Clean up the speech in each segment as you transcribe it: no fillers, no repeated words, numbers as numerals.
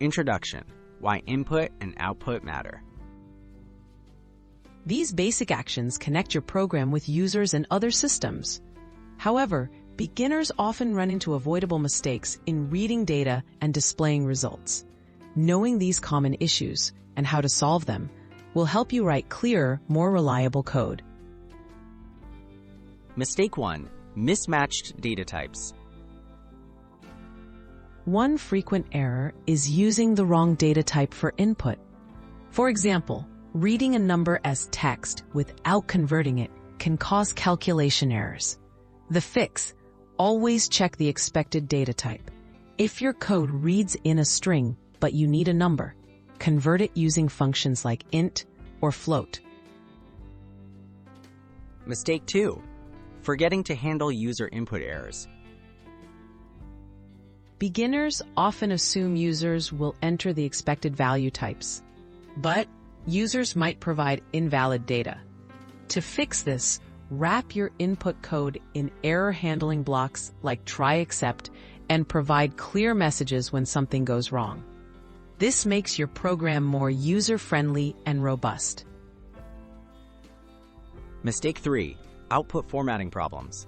Introduction: Why input and output matter. These basic actions connect your program with users and other systems. However, beginners often run into avoidable mistakes in reading data and displaying results. Knowing these common issues and how to solve them will help you write clearer, more reliable code. Mistake 1. Mismatched data types. One frequent error is using the wrong data type for input. For example, reading a number as text without converting it can cause calculation errors. The fix: always check the expected data type. If your code reads in a string but you need a number, convert it using functions like int or float. Mistake 2. Forgetting to handle user input errors. Beginners often assume users will enter the expected value types, but users might provide invalid data. To fix this, wrap your input code in error handling blocks like try except and provide clear messages when something goes wrong. This makes your program more user-friendly and robust. Mistake 3. Output formatting problems.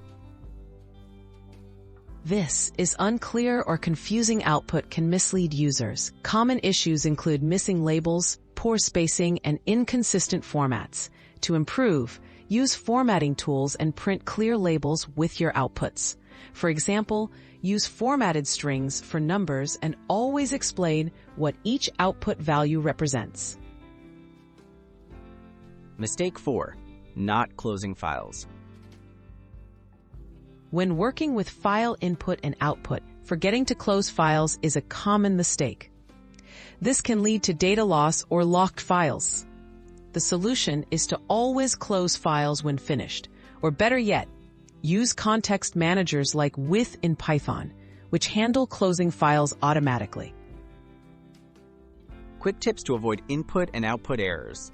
This is unclear or confusing output can mislead users. Common issues include missing labels, poor spacing, and inconsistent formats. To improve, use formatting tools and print clear labels with your outputs. For example, use formatted strings for numbers and always explain what each output value represents. Mistake 4. Not closing files. When working with file input and output, forgetting to close files is a common mistake. This can lead to data loss or locked files. The solution is to always close files when finished, or better yet, use context managers like with in Python, which handle closing files automatically. Quick tips to avoid input and output errors.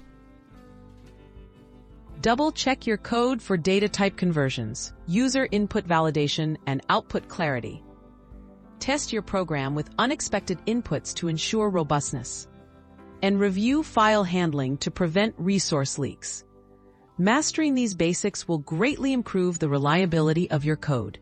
Double-check your code for data type conversions, user input validation, and output clarity. Test your program with unexpected inputs to ensure robustness. And review file handling to prevent resource leaks. Mastering these basics will greatly improve the reliability of your code.